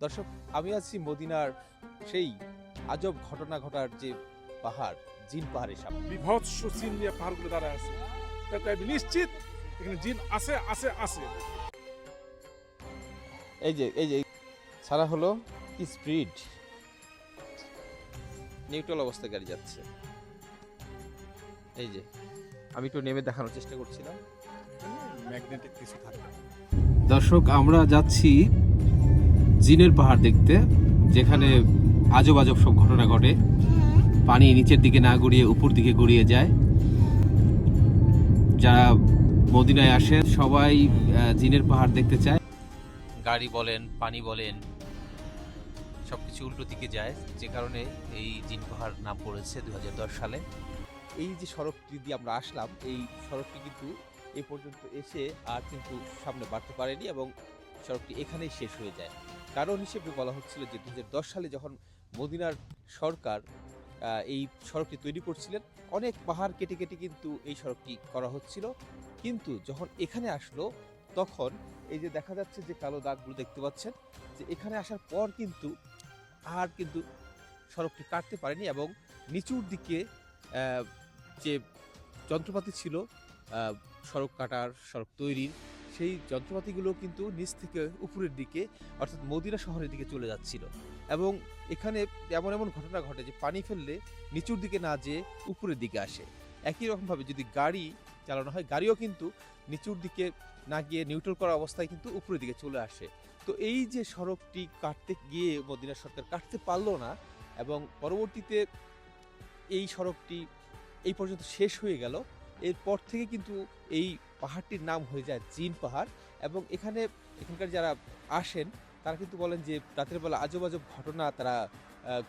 দর্শক, আমি আছি মদিনার সেই আজব ঘটনা ঘটার যে পাহাড়, জিন পাহাড়ের সামনে। বিভৎস জিন নিয়ে পাহাড়গুলো দাঁড়ায় আছে। তাই আমি নিশ্চিত এখানে জিন আছে আছে আছে। এই যে ছাড়া হলো কি স্পিড, নিউট্রাল অবস্থায় গাড়ি যাচ্ছে। এই যে আমি একটু নেমে দেখানোর চেষ্টা করছিলাম। ম্যাগনেটিক কিছু থাকবে। দর্শক, আমরা যাচ্ছি জিনের পাহাড় দেখতে, যেখানে আজব আজব সব ঘটনা ঘটে। পানি নিচের দিকে না গড়িয়ে উপর দিকে গড়িয়ে যায়। যারা মদিনায় আসে সবাই জিনের পাহাড় দেখতে চায়। গাড়ি বলেন, পানি বলেন, সবকিছু উল্টো দিকে যায়, যে কারণে এই জিন পাহাড় নাম পড়েছে 2010 সালে। এই যে সড়কটি দিয়ে আমরা আসলাম, এই সড়কটি কিন্তু এ পর্যন্ত এসে আর কিন্তু সামনে বাড়তে পারেনি এবং সড়কটি এখানেই শেষ হয়ে যায়। কারণ হিসেবে বলা হচ্ছিল যে 2010 সালে যখন মদিনার সরকার এই সড়কটি তৈরি করছিলেন, অনেক পাহাড় কেটে কেটে কিন্তু এই সড়কটি করা হচ্ছিল। কিন্তু যখন এখানে আসলো, তখন এই যে দেখা যাচ্ছে যে কালো দাগগুলো দেখতে পাচ্ছেন, যে এখানে আসার পর কিন্তু আর কিন্তু সড়কটি কাটতে পারেনি এবং নিচুর দিকে যে যন্ত্রপাতি ছিল সড়ক কাটার, সড়ক তৈরির, সেই যন্ত্রপাতিগুলো কিন্তু নিচ থেকে উপরের দিকে, অর্থাৎ মদিনা শহরের দিকে চলে যাচ্ছিল। এবং এখানে এমন এমন ঘটনা ঘটে যে পানি ফেললে নিচুর দিকে না যেয়ে উপরের দিকে আসে। একই রকমভাবে যদি গাড়ি চালানো হয়, গাড়িও কিন্তু নিচুর দিকে না গিয়ে নিউট্রাল করা অবস্থায় কিন্তু উপরের দিকে চলে আসে। তো এই যে সড়কটি কাটতে গিয়ে মদিনা সরকার কাটতে পারলো না, এবং পরবর্তীতে এই সড়কটি এই পর্যন্ত শেষ হয়ে গেল। এরপর থেকে কিন্তু এই পাহাড়টির নাম হয়ে যায় জিন পাহাড়। এবং এখানকার যারা আসেন, তারা কিন্তু বলেন যে রাতের বেলা আজব আজব ঘটনা তারা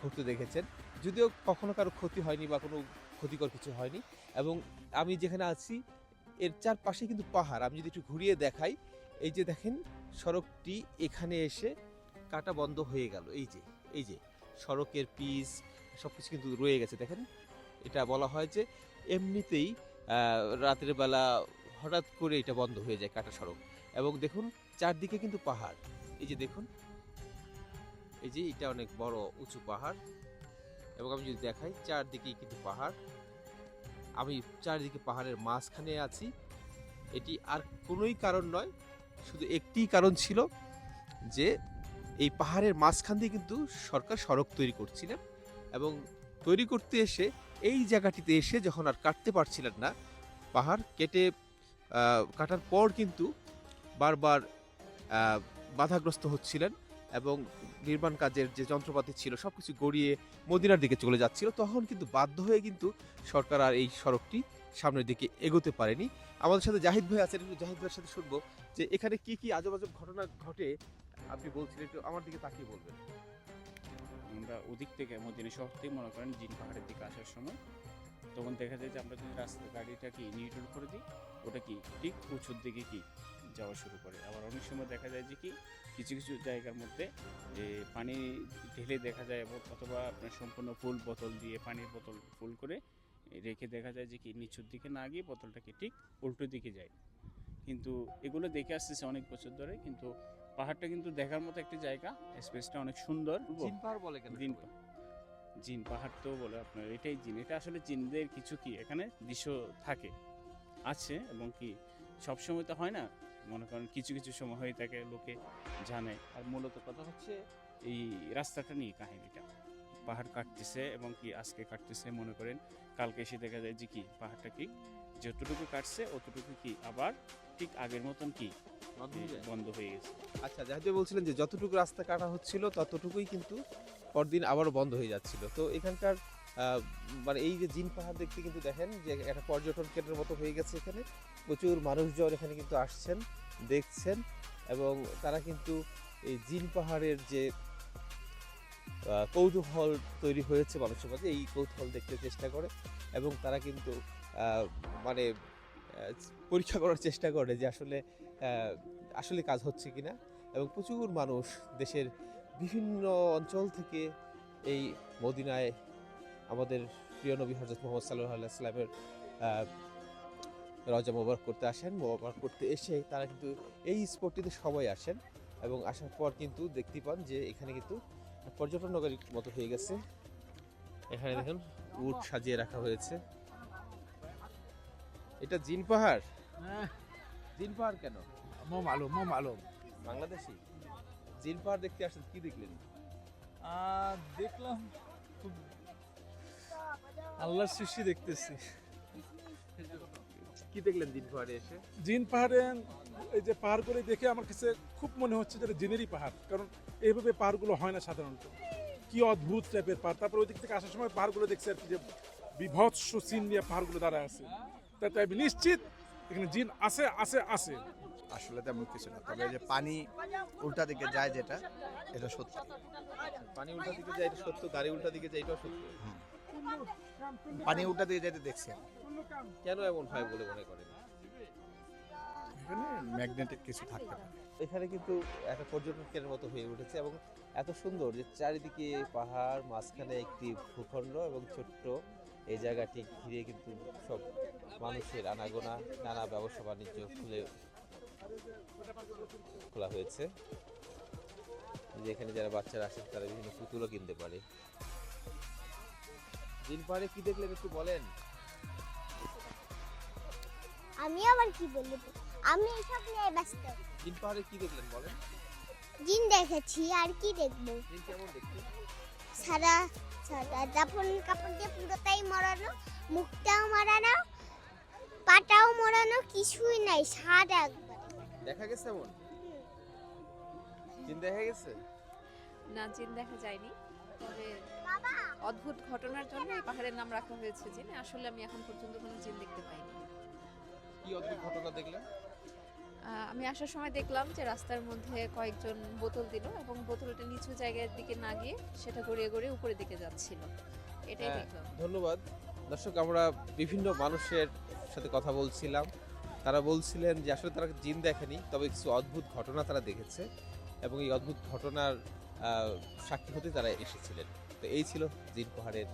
ঘটতে দেখেছেন। যদিও কখনো কারো ক্ষতি হয়নি বা কোনো ক্ষতিকর কিছু হয়নি। এবং আমি যেখানে আছি এর চারপাশে কিন্তু পাহাড়। আমি যদি একটু ঘুরিয়ে দেখাই, এই যে দেখেন সড়কটি এখানে এসে কাটা বন্ধ হয়ে গেল। এই যে সড়কের পিচ সবকিছু কিন্তু রয়ে গেছে, দেখেন। এটা বলা হয় যে এমনিতেই রাতের বেলা হঠাৎ করে এটা বন্ধ হয়ে যায়, কাটা সড়ক। এবং দেখুন চারদিকে কিন্তু পাহাড়। এই যে দেখুন, এই যে এটা অনেক বড় উঁচু পাহাড়। এবং আমি যদি দেখাই, চারদিকেই কিন্তু পাহাড়। আমি চারদিকে পাহাড়ের মাঝখানে আছি। এটি আর কোনোই কারণ নয়, শুধু একটিই কারণ ছিল, যে এই পাহাড়ের মাঝখান দিয়ে কিন্তু সরকার সড়ক তৈরি করছিলেন। এবং তৈরি করতে এসে এই জায়গাটিতে এসে যখন আর কাটতে পারছিলেন না, পাহাড় কেটে কাটার পর কিন্তু বারবার আহ, বাধাগ্রস্ত হচ্ছিলেন এবং নির্মাণ কাজের যে যন্ত্রপাতি ছিল সবকিছু গড়িয়ে মদিনার দিকে চলে যাচ্ছিল। তখন কিন্তু বাধ্য হয়ে কিন্তু সরকার আর এই সড়কটি সামনের দিকে এগোতে পারেনি। আমাদের সাথে জাহিদ ভাই আছেন, একটু জাহিদ ভাইয়ের সাথে শুনবো যে এখানে কি কি আজব আজব ঘটনা ঘটে। আপনি বলছিলেন, একটু আমার দিকে তাকিয়ে বলবেন। আমরা ওদিক থেকে মদিনা শহর থেকে মনে করেন জিন পাহাড়ের দিকে আসার সময় তখন দেখা যায় যে আমরা যদি রাস্তার গাড়িটা কি নিউট্রাল করে দিই, ওটা কি ঠিক উঁচুর দিকে কি যাওয়া শুরু করে। আবার অনেক সময় দেখা যায় যে কি কিছু কিছু জায়গার মধ্যে যে পানি ঢেলে দেখা যায়, অথবা আপনার সম্পূর্ণ ফুল বোতল দিয়ে পানির বোতল ফুল করে রেখে দেখা যায় যে কি নিচুর দিকে না গিয়ে বোতলটাকে ঠিক উল্টো দিকে যায়। কিন্তু এগুলো দেখে আসতেছে অনেক বছর ধরে, কিন্তু পাহাড়টা কিন্তু দেখার মতো একটি জায়গা, স্পেসটা অনেক সুন্দর। জিন পাহাড় বলে কেন জিন সবাই? জিন পাহাড় তো বলে আপনার, এটাই জিন। এটা আসলে জিনদের কিছু কি এখানে দৃশ্য থাকে আছে, এবং কি সবসময় তো হয় না, মনে করেন কিছু কিছু সময় হয়ে থাকে, লোকে জানে। আর মূলত কথা হচ্ছে এই রাস্তাটা নিয়ে কাহিনীটা, পাহাড় কাটতেছে এবং কি আজকে কাটতেছে, মনে করেন কালকে এসে দেখা যায় যে কি পাহাড়টা কি যতটুকু কাটছে অতটুকু কি আবার ঠিক আগের মতন কি বন্ধ হয়ে গেছে। আচ্ছা, জাহিদ ভাই বলছিলেন যে যতটুকু রাস্তা কাটা হচ্ছিল ততটুকুই কিন্তু পরদিন আবারও বন্ধ হয়ে যাচ্ছিল। তো এখানকার মানে এই যে জিন পাহাড় দেখতে কিন্তু দেখেন যে একটা পর্যটন কেন্দ্রের মতো হয়ে গেছে। এখানে প্রচুর মানুষজন এখানে কিন্তু আসছেন, দেখছেন। এবং তারা কিন্তু এই জিন পাহাড়ের যে কৌতূহল তৈরি হয়েছে মানুষের মাঝে, এই কৌতূহল দেখতে চেষ্টা করে। এবং তারা কিন্তু আহ, মানে পরীক্ষা করার চেষ্টা করে যে আসলে আসলে কাজ হচ্ছে কিনা। এবং প্রচুর মানুষ দেশের বিভিন্ন অঞ্চল থেকে এই মদিনায় আমাদের প্রিয় নবী হযরত মুহাম্মদ সাল্লাল্লাহু আলাইহি ওয়াসাল্লামের রওজা মোবারক করতে আসেন। মোবারক করতে এসে তারা কিন্তু এই স্পটটিতে সবাই আসেন। এবং আসার পর কিন্তু দেখতে পান যে এখানে কিন্তু পর্যটন নগরীর মতো হয়ে গেছে। এখানে দেখুন উট সাজিয়ে রাখা হয়েছে। এটা জিন পাহাড়। জিন পাহাড় কেন? মো মালুম বাংলাদেশি জিন পাহাড় দেখতে আসেন, কি দেখলেন? দেখলাম খুব আল্লাহর সৃষ্টি দেখতেছি। কি দেখলেন জিন পাহাড়ে এসে? জিন পাহাড়ে এই যে পাহাড়গুলো দেখে আমার কাছে খুব মনে হচ্ছে যে এটা জিনেরই পাহাড়, কারণ এইভাবে পাহাড়গুলো হয় না সাধারণত। কি অদ্ভুত টাইপের পাহাড়। তারপর ওই দিক থেকে আসার সময় পাহাড়গুলো দেখছি আর কি, যে বিভৎস সিন নিয়ে পাহাড়গুলো দাঁড়ায় আছে। তাই আমি নিশ্চিত এখানে জিন আছে আছে আছে। আসলে তেমন কিছু না, তবে এই যে পানি উল্টা দিকে যায় যেটা, এটা সত্য। পানি উল্টা দিকে যায় এটা সত্য, গাড়ি উল্টা দিকে যায় এটাও সত্য। পানি উল্টা দিকে যেতে দেখছি। কেন এমন হয় বলে মনে করেন? এখানে ম্যাগনেটিক কিছু থাকতে পারে। এখানে কিন্তু একটা পর্যটন কেন্দ্রের মতো হয়ে উঠেছে এবং এত সুন্দর যে চারিদিকে পাহাড়, মাঝখানে একটি ভূখণ্ড এবং ছোট্ট এই জায়গাটি ঘিরে কিন্তু সব মানুষের আনাগোনা, নানা ব্যবসা বাণিজ্য খোলা হয়েছে। যে এখানে যারা বাচ্চারা আসেন তারা বিভিন্ন পুতুলও কিনতে পারে। জিন পাহাড়ে কি দেখলেন একটু বলেন? আমি আবার কি বলবো, আমি এসব নিয়ে ব্যস্ত। জিন পাহাড়ে কি দেখলেন বলেন? জিন দেখেছি, আর কি দেখবো। জিন কেমন দেখতে? সারা সারা জাফর কাপড় দিয়ে পুরোটাই মরানো, মুখটাও মরানো, পাটাও মরানো, কিছুই নাই, সাদা একবার। দেখা গেছে এমন? জিন দেখা গেছে? না, জিন দেখা যায়নি, তবে অদ্ভুত ঘটনার জন্য এই পাহাড়ের নাম রাখা হয়েছে জিন। আসলে আমি এখন পর্যন্ত কোনো জিন দেখতে পাইনি। কি অদ্ভুত ঘটনা দেখলেন? আমি আসার সময় দেখলাম যে রাস্তার মধ্যে কয়েকজন বোতল দিল এবং বোতলটা নিচু জায়গার দিকে না গিয়ে সেটা গড়িয়ে গড়িয়ে উপরের দিকে যাচ্ছিল, এটাই হ্যাঁ, দেখলাম। ধন্যবাদ। দর্শক, আমরা বিভিন্ন মানুষের সাথে কথা বলছিলাম, তারা বলছিলেন যে আসলে তারা জিন দেখেনি, তবে কিছু অদ্ভুত ঘটনা তারা দেখেছে এবং এই অদ্ভুত ঘটনার সাক্ষী হতে তারা এসেছিলেন। তো এই ছিল জিন পাহাড়ের